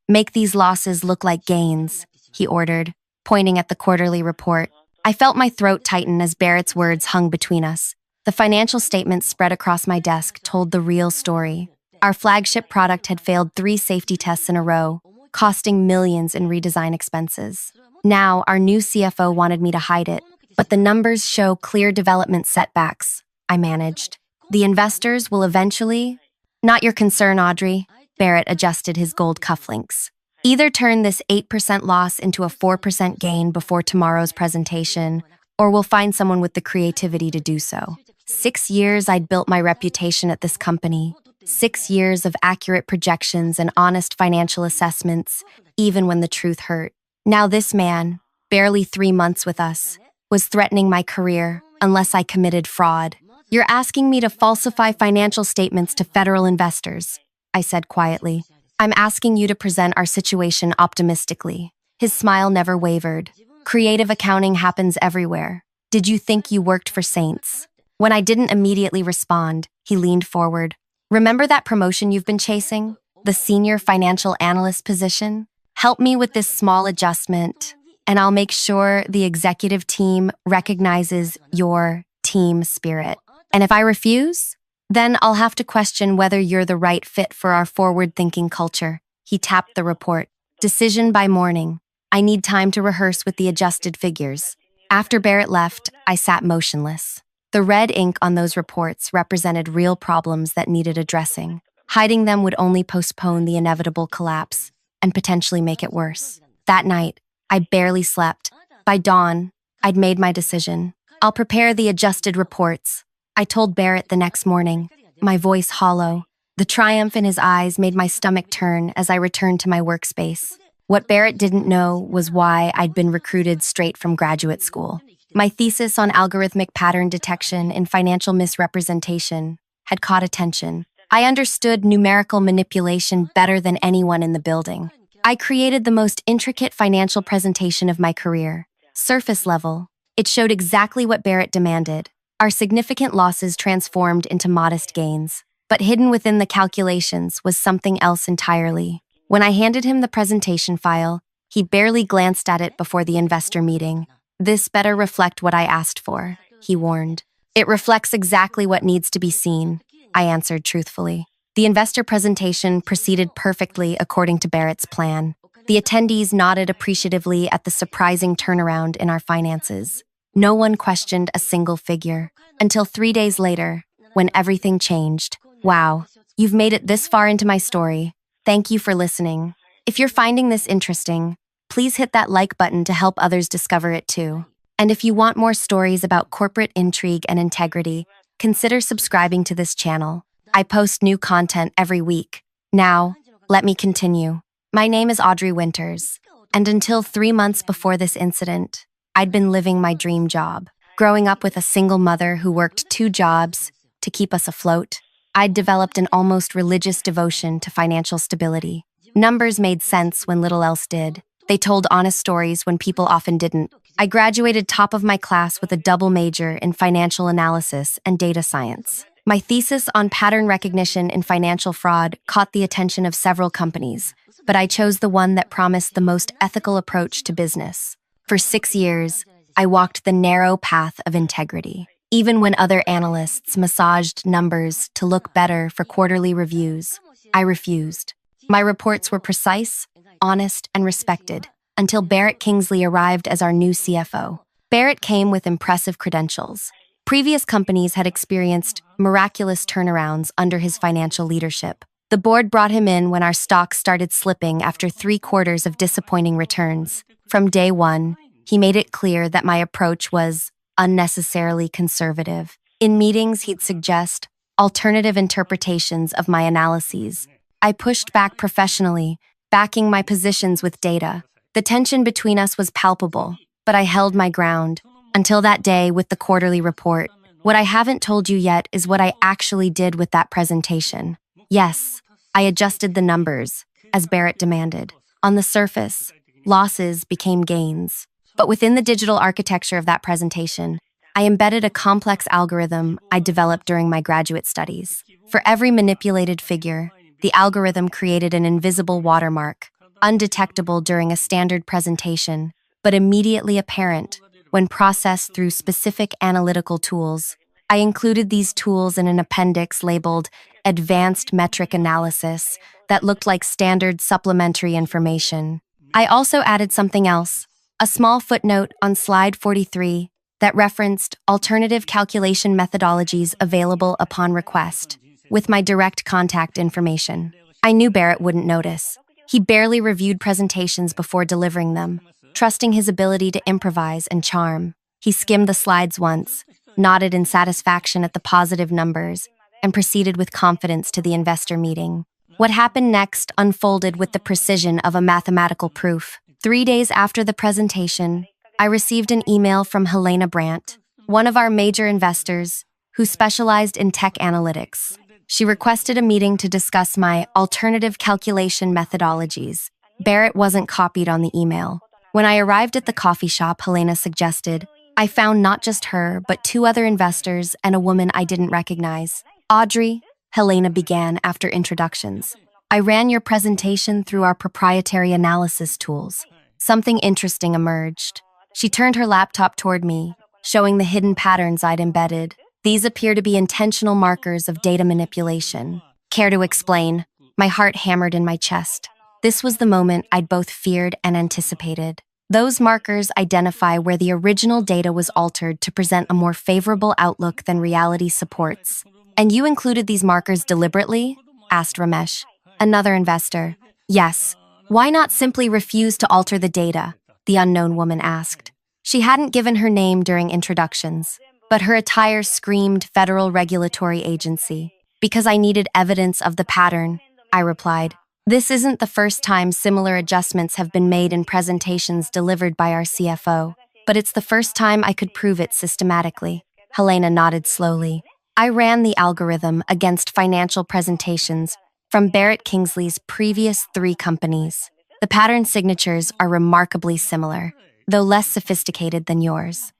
Make these losses look like gains, he ordered, pointing at the quarterly report. I felt my throat tighten as Barrett's words hung between us. The financial statements spread across my desk told the real story. Our flagship product had failed 3 safety tests in a row, costing millions in redesign expenses. Now, our new CFO wanted me to hide it, but the numbers show clear development setbacks, I managed. The investors will eventually— Not your concern, Audrey. Barrett adjusted his gold cufflinks. Either turn this 8% loss into a 4% gain before tomorrow's presentation, or we'll find someone with the creativity to do so. 6 years I'd built my reputation at this company. 6 years of accurate projections and honest financial assessments, even when the truth hurt. Now this man, barely 3 months with us, was threatening my career unless I committed fraud. You're asking me to falsify financial statements to federal investors, I said quietly. I'm asking you to present our situation optimistically. His smile never wavered. Creative accounting happens everywhere. Did you think you worked for saints? When I didn't immediately respond, he leaned forward. Remember that promotion you've been chasing? The senior financial analyst position? Help me with this small adjustment, and I'll make sure the executive team recognizes your team spirit. And if I refuse, then I'll have to question whether you're the right fit for our forward-thinking culture. He tapped the report. Decision by morning. I need time to rehearse with the adjusted figures. After Barrett left, I sat motionless. The red ink on those reports represented real problems that needed addressing. Hiding them would only postpone the inevitable collapse and potentially make it worse. That night, I barely slept. By dawn, I'd made my decision. I'll prepare the adjusted reports. I told Barrett the next morning, my voice hollow. The triumph in his eyes made my stomach turn as I returned to my workspace. What Barrett didn't know was why I'd been recruited straight from graduate school. My thesis on algorithmic pattern detection in financial misrepresentation had caught attention. I understood numerical manipulation better than anyone in the building. I created the most intricate financial presentation of my career. Surface level, it showed exactly what Barrett demanded. Our significant losses transformed into modest gains. But hidden within the calculations was something else entirely. When I handed him the presentation file, he barely glanced at it before the investor meeting. This better reflect what I asked for, he warned. It reflects exactly what needs to be seen, I answered truthfully. The investor presentation proceeded perfectly according to Barrett's plan. The attendees nodded appreciatively at the surprising turnaround in our finances. No one questioned a single figure, until 3 days later, when everything changed. Wow, you've made it this far into my story. Thank you for listening. If you're finding this interesting, please hit that like button to help others discover it too. And if you want more stories about corporate intrigue and integrity, consider subscribing to this channel. I post new content every week. Now, let me continue. My name is Audrey Winters, and until 3 months before this incident, I'd been living my dream job. Growing up with a single mother who worked 2 jobs to keep us afloat, I'd developed an almost religious devotion to financial stability. Numbers made sense when little else did. They told honest stories when people often didn't. I graduated top of my class with a double major in financial analysis and data science. My thesis on pattern recognition in financial fraud caught the attention of several companies, but I chose the one that promised the most ethical approach to business. For 6 years, I walked the narrow path of integrity. Even when other analysts massaged numbers to look better for quarterly reviews, I refused. My reports were precise, honest, and respected, until Barrett Kingsley arrived as our new CFO. Barrett came with impressive credentials. Previous companies had experienced miraculous turnarounds under his financial leadership. The board brought him in when our stocks started slipping after 3 quarters of disappointing returns. From day one, he made it clear that my approach was unnecessarily conservative. In meetings, he'd suggest alternative interpretations of my analyses. I pushed back professionally, backing my positions with data. The tension between us was palpable, but I held my ground. Until that day with the quarterly report. What I haven't told you yet is what I actually did with that presentation. Yes, I adjusted the numbers, as Barrett demanded. On the surface, losses became gains. But within the digital architecture of that presentation, I embedded a complex algorithm I developed during my graduate studies. For every manipulated figure, The algorithm created an invisible watermark, undetectable during a standard presentation, but immediately apparent when processed through specific analytical tools. I included these tools in an appendix labeled Advanced Metric Analysis that looked like standard supplementary information. I also added something else, a small footnote on slide 43 that referenced alternative calculation methodologies available upon request, with my direct contact information. I knew Barrett wouldn't notice. He barely reviewed presentations before delivering them, trusting his ability to improvise and charm. He skimmed the slides once, nodded in satisfaction at the positive numbers, and proceeded with confidence to the investor meeting. What happened next unfolded with the precision of a mathematical proof. 3 days after the presentation, I received an email from Helena Brandt, one of our major investors, who specialized in tech analytics. She requested a meeting to discuss my alternative calculation methodologies. Barrett wasn't copied on the email. When I arrived at the coffee shop Helena suggested, I found not just her, but 2 other investors and a woman I didn't recognize. Audrey, Helena began after introductions. I ran your presentation through our proprietary analysis tools. Something interesting emerged. She turned her laptop toward me, showing the hidden patterns I'd embedded. These appear to be intentional markers of data manipulation. Care to explain? My heart hammered in my chest. This was the moment I'd both feared and anticipated. Those markers identify where the original data was altered to present a more favorable outlook than reality supports. And you included these markers deliberately? Asked Ramesh, another investor. Yes. Why not simply refuse to alter the data? The unknown woman asked. She hadn't given her name during introductions, but her attire screamed federal regulatory agency. Because I needed evidence of the pattern, I replied. This isn't the first time similar adjustments have been made in presentations delivered by our CFO, but it's the first time I could prove it systematically. Helena nodded slowly. I ran the algorithm against financial presentations from Barrett Kingsley's previous 3 companies. The pattern signatures are remarkably similar, though less sophisticated than yours.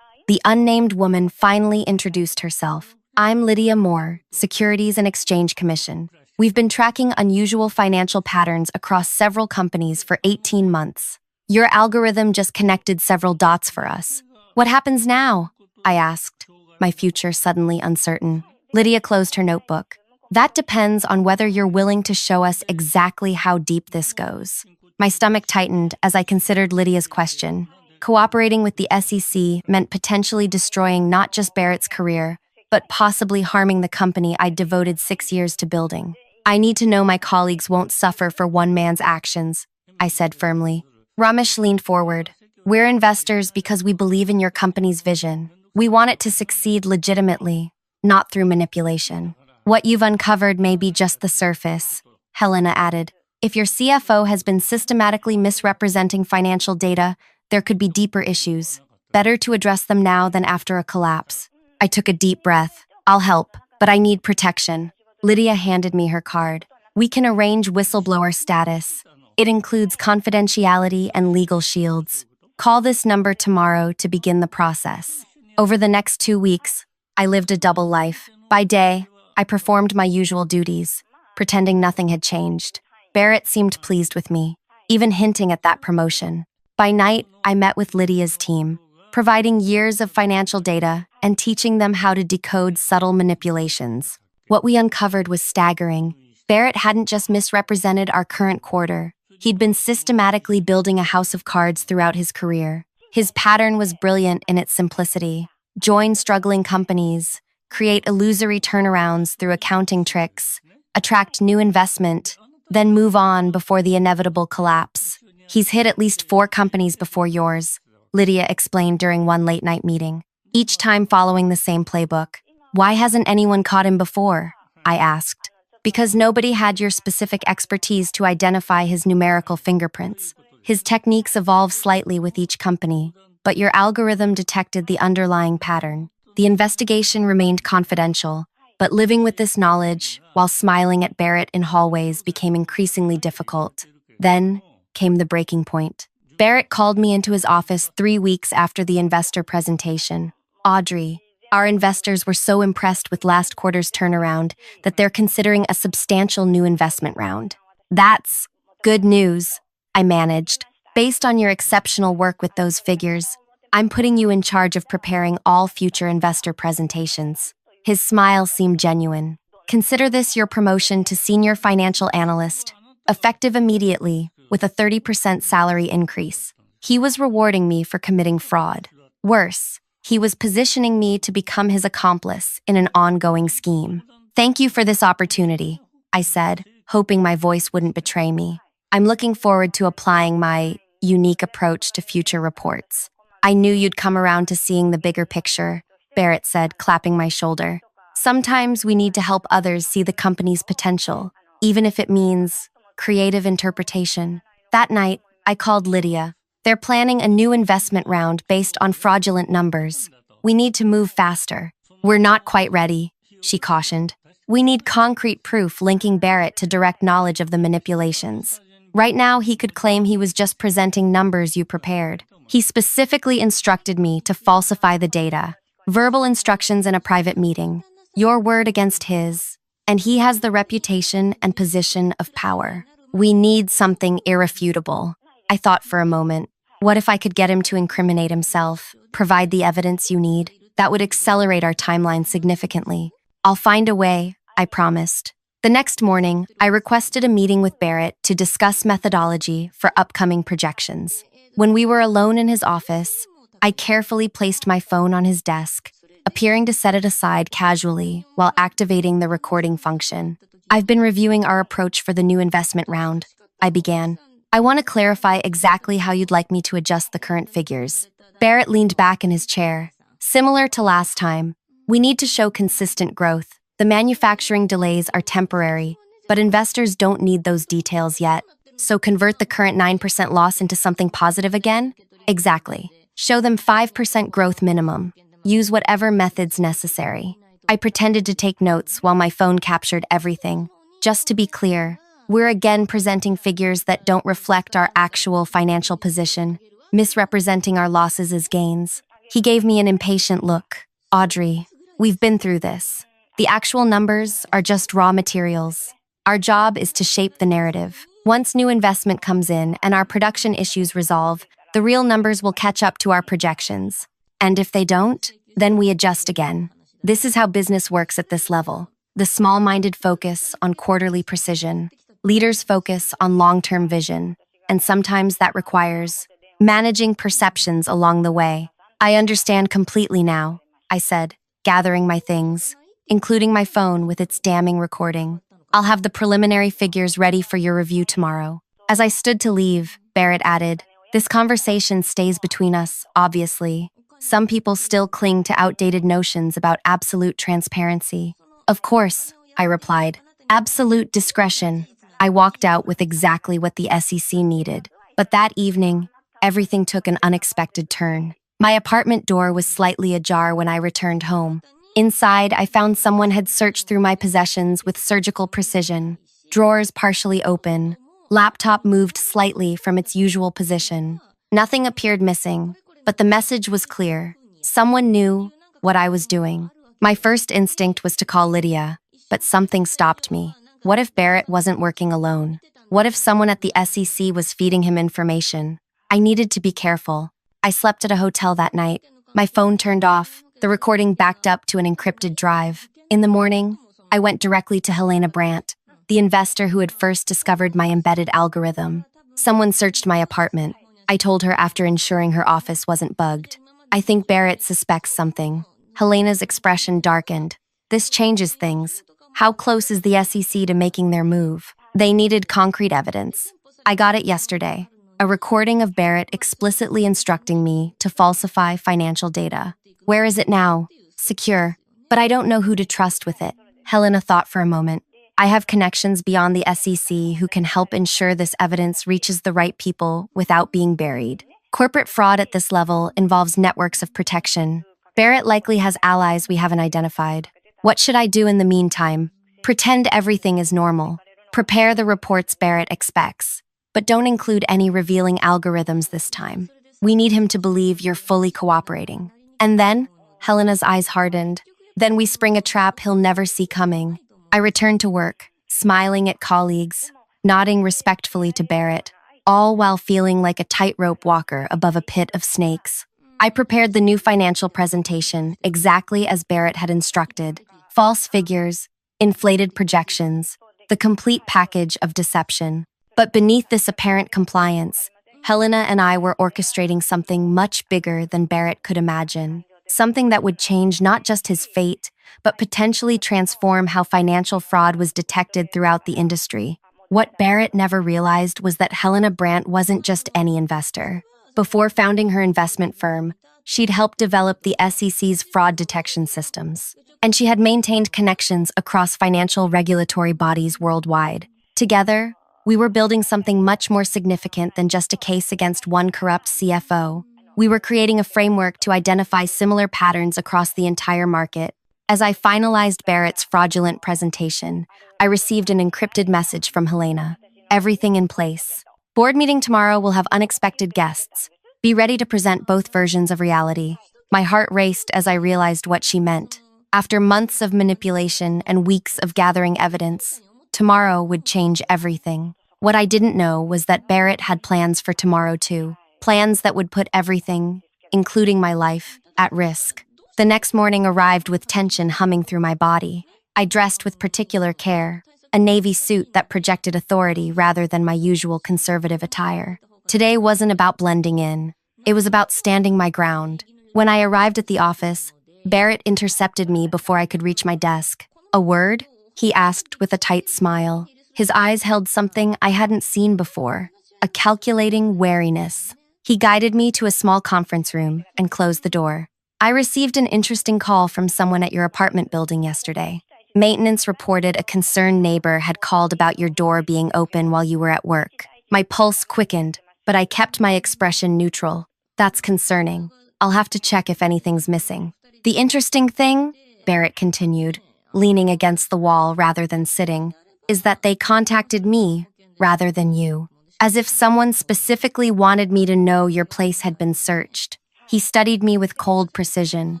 The unnamed woman finally introduced herself. I'm Lydia Moore, Securities and Exchange Commission. We've been tracking unusual financial patterns across several companies for 18 months. Your algorithm just connected several dots for us. What happens now? I asked, my future suddenly uncertain. Lydia closed her notebook. That depends on whether you're willing to show us exactly how deep this goes. My stomach tightened as I considered Lydia's question. Cooperating with the SEC meant potentially destroying not just Barrett's career, but possibly harming the company I'd devoted 6 years to building. I need to know my colleagues won't suffer for one man's actions, I said firmly. Ramesh leaned forward. We're investors because we believe in your company's vision. We want it to succeed legitimately, not through manipulation. What you've uncovered may be just the surface, Helena added. If your CFO has been systematically misrepresenting financial data, there could be deeper issues. Better to address them now than after a collapse. I took a deep breath. I'll help, but I need protection. Lydia handed me her card. We can arrange whistleblower status. It includes confidentiality and legal shields. Call this number tomorrow to begin the process. Over the next 2 weeks, I lived a double life. By day, I performed my usual duties, pretending nothing had changed. Barrett seemed pleased with me, even hinting at that promotion. By night, I met with Lydia's team, providing years of financial data and teaching them how to decode subtle manipulations. What we uncovered was staggering. Barrett hadn't just misrepresented our current quarter. He'd been systematically building a house of cards throughout his career. His pattern was brilliant in its simplicity. Join struggling companies, create illusory turnarounds through accounting tricks, attract new investment, then move on before the inevitable collapse. He's hit at least 4 companies before yours, Lydia explained during one late-night meeting, each time following the same playbook. Why hasn't anyone caught him before? I asked. Because nobody had your specific expertise to identify his numerical fingerprints. His techniques evolve slightly with each company, but your algorithm detected the underlying pattern. The investigation remained confidential, but living with this knowledge, while smiling at Barrett in hallways, became increasingly difficult. Then came the breaking point. Barrett called me into his office 3 weeks after the investor presentation. Audrey, Our investors were so impressed with last quarter's turnaround that they're considering a substantial new investment round. That's good news, I managed. Based on your exceptional work with those figures, I'm putting you in charge of preparing all future investor presentations. His smile seemed genuine. Consider this your promotion to senior financial analyst, effective immediately, with a 30% salary increase. He was rewarding me for committing fraud. Worse, he was positioning me to become his accomplice in an ongoing scheme. Thank you for this opportunity, I said, hoping my voice wouldn't betray me. I'm looking forward to applying my unique approach to future reports. I knew you'd come around to seeing the bigger picture, Barrett said, clapping my shoulder. Sometimes we need to help others see the company's potential, even if it means creative interpretation. That night, I called Lydia. They're planning a new investment round based on fraudulent numbers. We need to move faster. We're not quite ready, she cautioned. We need concrete proof linking Barrett to direct knowledge of the manipulations. Right now, he could claim he was just presenting numbers you prepared. He specifically instructed me to falsify the data. Verbal instructions in a private meeting. Your word against his. And he has the reputation and position of power. We need something irrefutable. I thought for a moment. What if I could get him to incriminate himself, provide the evidence you need? That would accelerate our timeline significantly. I'll find a way, I promised. The next morning, I requested a meeting with Barrett to discuss methodology for upcoming projections. When we were alone in his office, I carefully placed my phone on his desk, appearing to set it aside casually while activating the recording function. I've been reviewing our approach for the new investment round, I began. I want to clarify exactly how you'd like me to adjust the current figures. Barrett leaned back in his chair. Similar to last time, we need to show consistent growth. The manufacturing delays are temporary, but investors don't need those details yet. So convert the current 9% loss into something positive again? Exactly. Show them 5% growth minimum. Use whatever methods necessary. I pretended to take notes while my phone captured everything. Just to be clear, we're again presenting figures that don't reflect our actual financial position, misrepresenting our losses as gains. He gave me an impatient look. Audrey, we've been through this. The actual numbers are just raw materials. Our job is to shape the narrative. Once new investment comes in and our production issues resolve, the real numbers will catch up to our projections. And if they don't, then we adjust again. This is how business works at this level. The small-minded focus on quarterly precision. Leaders focus on long-term vision. And sometimes that requires managing perceptions along the way. I understand completely now, I said, gathering my things, including my phone with its damning recording. I'll have the preliminary figures ready for your review tomorrow. As I stood to leave, Barrett added, this conversation stays between us, obviously. Some people still cling to outdated notions about absolute transparency. Of course, I replied. Absolute discretion. I walked out with exactly what the SEC needed. But that evening, everything took an unexpected turn. My apartment door was slightly ajar when I returned home. Inside, I found someone had searched through my possessions with surgical precision. Drawers partially open. Laptop moved slightly from its usual position. Nothing appeared missing, but the message was clear. Someone knew what I was doing. My first instinct was to call Lydia, but something stopped me. What if Barrett wasn't working alone? What if someone at the SEC was feeding him information? I needed to be careful. I slept at a hotel that night. My phone turned off. The recording backed up to an encrypted drive. In the morning, I went directly to Helena Brandt, the investor who had first discovered my embedded algorithm. Someone searched my apartment. I told her after ensuring her office wasn't bugged. I think Barrett suspects something. Helena's expression darkened. This changes things. How close is the SEC to making their move? They needed concrete evidence. I got it yesterday. A recording of Barrett explicitly instructing me to falsify financial data. Where is it now? Secure. But I don't know who to trust with it. Helena thought for a moment. I have connections beyond the SEC who can help ensure this evidence reaches the right people without being buried. Corporate fraud at this level involves networks of protection. Barrett likely has allies we haven't identified. What should I do in the meantime? Pretend everything is normal. Prepare the reports Barrett expects. But don't include any revealing algorithms this time. We need him to believe you're fully cooperating. And then, Helena's eyes hardened. Then we spring a trap he'll never see coming. I returned to work, smiling at colleagues, nodding respectfully to Barrett, all while feeling like a tightrope walker above a pit of snakes. I prepared the new financial presentation exactly as Barrett had instructed. False figures, inflated projections, the complete package of deception. But beneath this apparent compliance, Helena and I were orchestrating something much bigger than Barrett could imagine. Something that would change not just his fate, but potentially transform how financial fraud was detected throughout the industry. What Barrett never realized was that Helena Brandt wasn't just any investor. Before founding her investment firm, she'd helped develop the SEC's fraud detection systems, and she had maintained connections across financial regulatory bodies worldwide. Together, we were building something much more significant than just a case against one corrupt CFO. We were creating a framework to identify similar patterns across the entire market. As I finalized Barrett's fraudulent presentation, I received an encrypted message from Helena. Everything in place. Board meeting tomorrow will have unexpected guests. Be ready to present both versions of reality. My heart raced as I realized what she meant. After months of manipulation and weeks of gathering evidence, tomorrow would change everything. What I didn't know was that Barrett had plans for tomorrow too. Plans that would put everything, including my life, at risk. The next morning arrived with tension humming through my body. I dressed with particular care, a navy suit that projected authority rather than my usual conservative attire. Today wasn't about blending in. It was about standing my ground. When I arrived at the office, Barrett intercepted me before I could reach my desk. "A word?" he asked with a tight smile. His eyes held something I hadn't seen before, a calculating wariness. He guided me to a small conference room and closed the door. "I received an interesting call from someone at your apartment building yesterday. Maintenance reported a concerned neighbor had called about your door being open while you were at work." My pulse quickened, but I kept my expression neutral. "That's concerning. I'll have to check if anything's missing." "The interesting thing," Barrett continued, leaning against the wall rather than sitting, "is that they contacted me rather than you. As if someone specifically wanted me to know your place had been searched." He studied me with cold precision,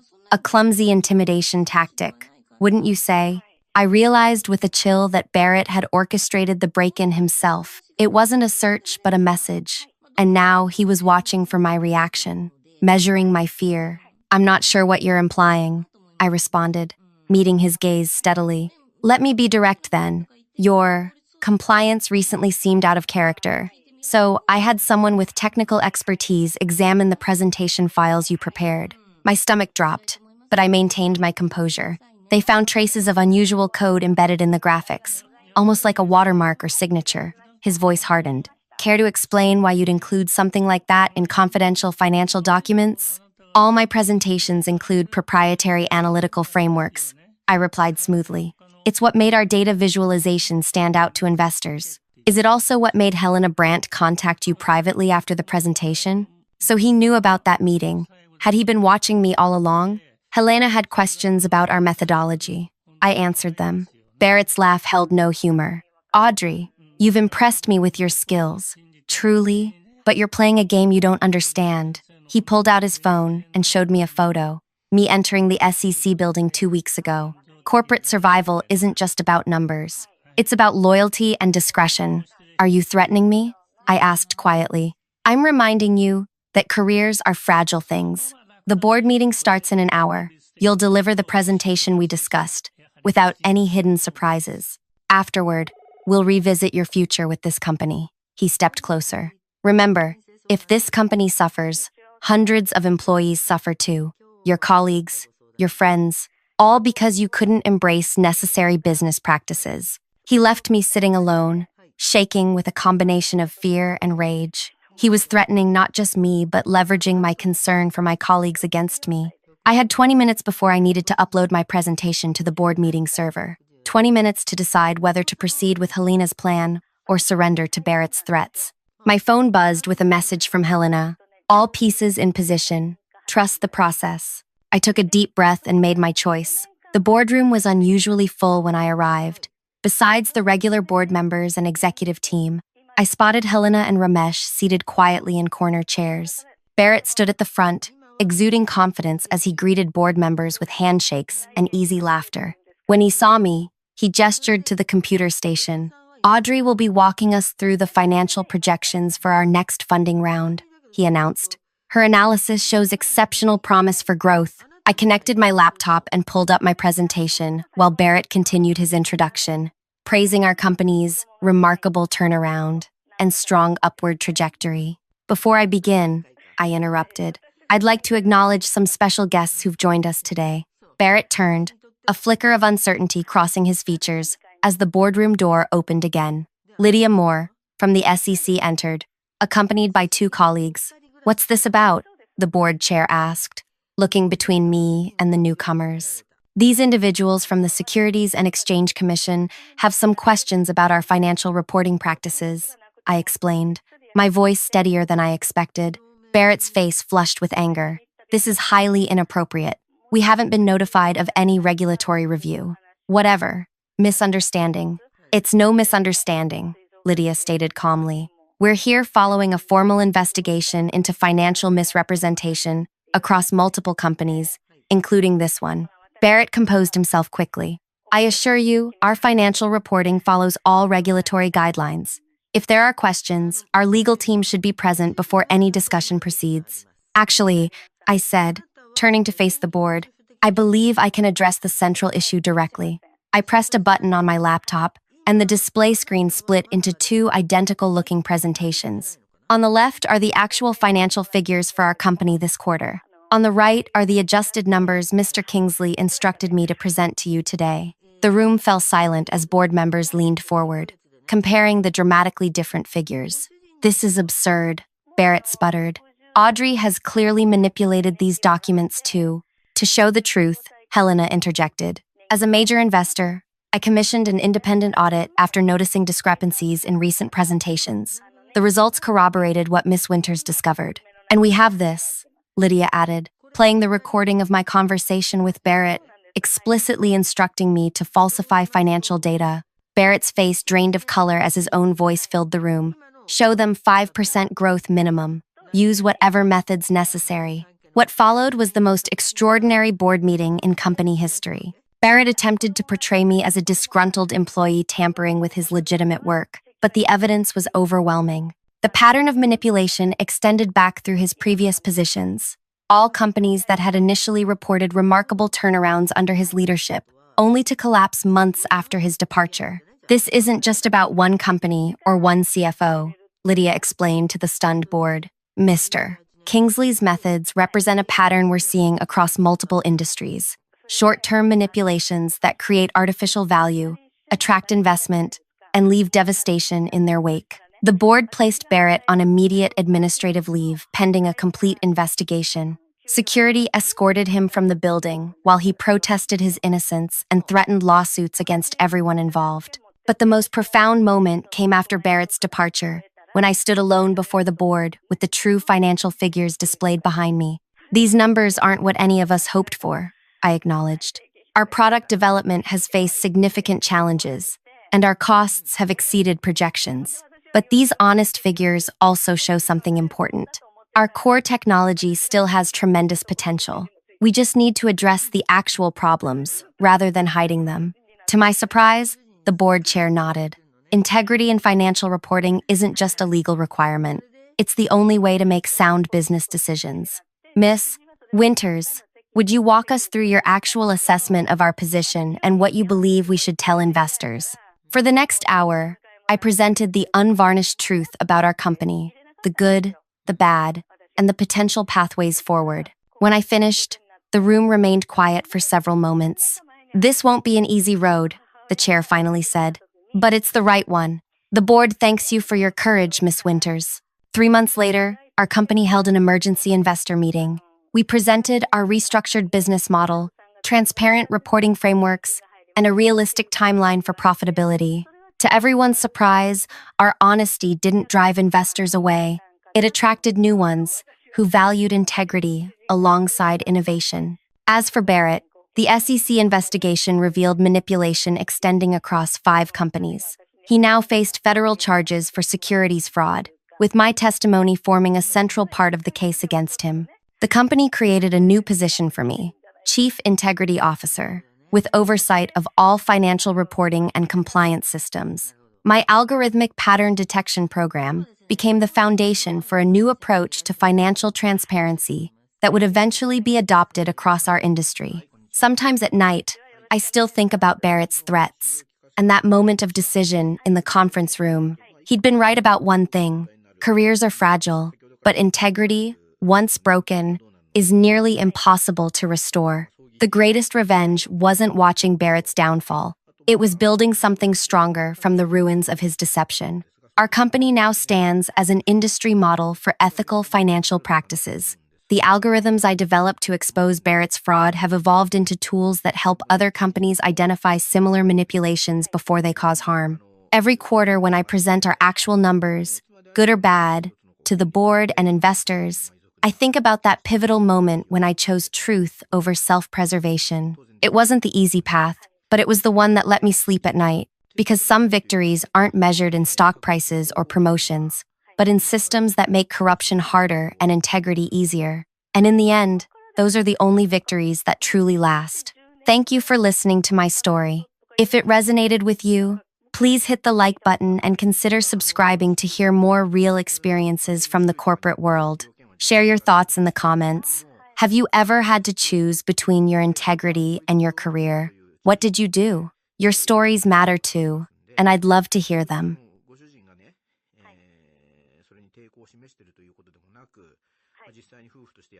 a clumsy intimidation tactic, wouldn't you say? I realized with a chill that Barrett had orchestrated the break-in himself. It wasn't a search, but a message. And now he was watching for my reaction, measuring my fear. "I'm not sure what you're implying," I responded, meeting his gaze steadily. "Let me be direct then. Your compliance recently seemed out of character. So I had someone with technical expertise examine the presentation files you prepared." My stomach dropped, but I maintained my composure. "They found traces of unusual code embedded in the graphics, almost like a watermark or signature." His voice hardened. "Care to explain why you'd include something like that in confidential financial documents?" "All my presentations include proprietary analytical frameworks," I replied smoothly. "It's what made our data visualization stand out to investors." "Is it also what made Helena Brandt contact you privately after the presentation?" "So he knew about that meeting. Had he been watching me all along?" Helena had questions about our methodology. I answered them. Barrett's laugh held no humor. "Audrey, you've impressed me with your skills. Truly, but you're playing a game you don't understand." He pulled out his phone and showed me a photo, me entering the SEC building 2 weeks ago. Corporate survival isn't just about numbers. It's about loyalty and discretion. "Are you threatening me?" I asked quietly. "I'm reminding you that careers are fragile things. The board meeting starts in an hour. You'll deliver the presentation we discussed, without any hidden surprises. Afterward, we'll revisit your future with this company." He stepped closer. "Remember, if this company suffers, hundreds of employees suffer too. Your colleagues, your friends, all because you couldn't embrace necessary business practices." He left me sitting alone, shaking with a combination of fear and rage. He was threatening not just me, but leveraging my concern for my colleagues against me. I had 20 minutes before I needed to upload my presentation to the board meeting server. 20 minutes to decide whether to proceed with Helena's plan or surrender to Barrett's threats. My phone buzzed with a message from Helena. "All pieces in position. Trust the process." I took a deep breath and made my choice. The boardroom was unusually full when I arrived. Besides the regular board members and executive team, I spotted Helena and Ramesh seated quietly in corner chairs. Barrett stood at the front, exuding confidence as he greeted board members with handshakes and easy laughter. When he saw me, he gestured to the computer station. Audrey will be walking us through the financial projections for our next funding round, he announced. Her analysis shows exceptional promise for growth. I connected my laptop and pulled up my presentation while Barrett continued his introduction, praising our company's remarkable turnaround and strong upward trajectory. Before I begin, I interrupted. I'd like to acknowledge some special guests who've joined us today. Barrett turned, a flicker of uncertainty crossing his features as the boardroom door opened again. Lydia Moore, from the SEC, entered, accompanied by two colleagues. "What's this about?" the board chair asked, looking between me and the newcomers. "These individuals from the Securities and Exchange Commission have some questions about our financial reporting practices," I explained, my voice steadier than I expected. Barrett's face flushed with anger. "This is highly inappropriate. We haven't been notified of any regulatory review." "Whatever. Misunderstanding." "It's no misunderstanding," Lydia stated calmly. "We're here following a formal investigation into financial misrepresentation across multiple companies, including this one." Barrett composed himself quickly. "I assure you, our financial reporting follows all regulatory guidelines. If there are questions, our legal team should be present before any discussion proceeds." "Actually," I said, turning to face the board, "I believe I can address the central issue directly." I pressed a button on my laptop, and the display screen split into two identical-looking presentations. On the left are the actual financial figures for our company this quarter. On the right are the adjusted numbers Mr. Kingsley instructed me to present to you today. The room fell silent as board members leaned forward, comparing the dramatically different figures. "This is absurd," Barrett sputtered. "Audrey has clearly manipulated these documents too." "To show the truth," Helena interjected. "As a major investor, I commissioned an independent audit after noticing discrepancies in recent presentations. The results corroborated what Miss Winters discovered. And we have this," Lydia added, playing the recording of my conversation with Barrett, explicitly instructing me to falsify financial data. Barrett's face drained of color as his own voice filled the room. "Show them 5% growth minimum. Use whatever methods necessary." What followed was the most extraordinary board meeting in company history. Barrett attempted to portray me as a disgruntled employee tampering with his legitimate work, but the evidence was overwhelming. The pattern of manipulation extended back through his previous positions. All companies that had initially reported remarkable turnarounds under his leadership, only to collapse months after his departure. "This isn't just about one company or one CFO," Lydia explained to the stunned board. "Mr. Kingsley's methods represent a pattern we're seeing across multiple industries. Short-term manipulations that create artificial value, attract investment, and leave devastation in their wake." The board placed Barrett on immediate administrative leave pending a complete investigation. Security escorted him from the building while he protested his innocence and threatened lawsuits against everyone involved. But the most profound moment came after Barrett's departure, when I stood alone before the board with the true financial figures displayed behind me. "These numbers aren't what any of us hoped for," I acknowledged. "Our product development has faced significant challenges, and our costs have exceeded projections. But these honest figures also show something important. Our core technology still has tremendous potential. We just need to address the actual problems, rather than hiding them." To my surprise, the board chair nodded. "Integrity in financial reporting isn't just a legal requirement. It's the only way to make sound business decisions." "Miss Winters, would you walk us through your actual assessment of our position and what you believe we should tell investors?" For the next hour, I presented the unvarnished truth about our company, the good, the bad, and the potential pathways forward. When I finished, the room remained quiet for several moments. "This won't be an easy road," the chair finally said, "but it's the right one. The board thanks you for your courage, Miss Winters." 3 months later, our company held an emergency investor meeting. We presented our restructured business model, transparent reporting frameworks, and a realistic timeline for profitability. To everyone's surprise, our honesty didn't drive investors away. It attracted new ones who valued integrity alongside innovation. As for Barrett, the SEC investigation revealed manipulation extending across 5 companies. He now faced federal charges for securities fraud, with my testimony forming a central part of the case against him. The company created a new position for me, Chief Integrity Officer, with oversight of all financial reporting and compliance systems. My algorithmic pattern detection program became the foundation for a new approach to financial transparency that would eventually be adopted across our industry. Sometimes at night, I still think about Barrett's threats and that moment of decision in the conference room. He'd been right about one thing: careers are fragile, but integrity, once broken, is nearly impossible to restore. The greatest revenge wasn't watching Barrett's downfall. It was building something stronger from the ruins of his deception. Our company now stands as an industry model for ethical financial practices. The algorithms I developed to expose Barrett's fraud have evolved into tools that help other companies identify similar manipulations before they cause harm. Every quarter, when I present our actual numbers, good or bad, to the board and investors, I think about that pivotal moment when I chose truth over self-preservation. It wasn't the easy path, but it was the one that let me sleep at night, because some victories aren't measured in stock prices or promotions, but in systems that make corruption harder and integrity easier. And in the end, those are the only victories that truly last. Thank you for listening to my story. If it resonated with you, please hit the like button and consider subscribing to hear more real experiences from the corporate world. Share your thoughts in the comments. Have you ever had to choose between your integrity and your career? What did you do? Your stories matter too, and I'd love to hear them.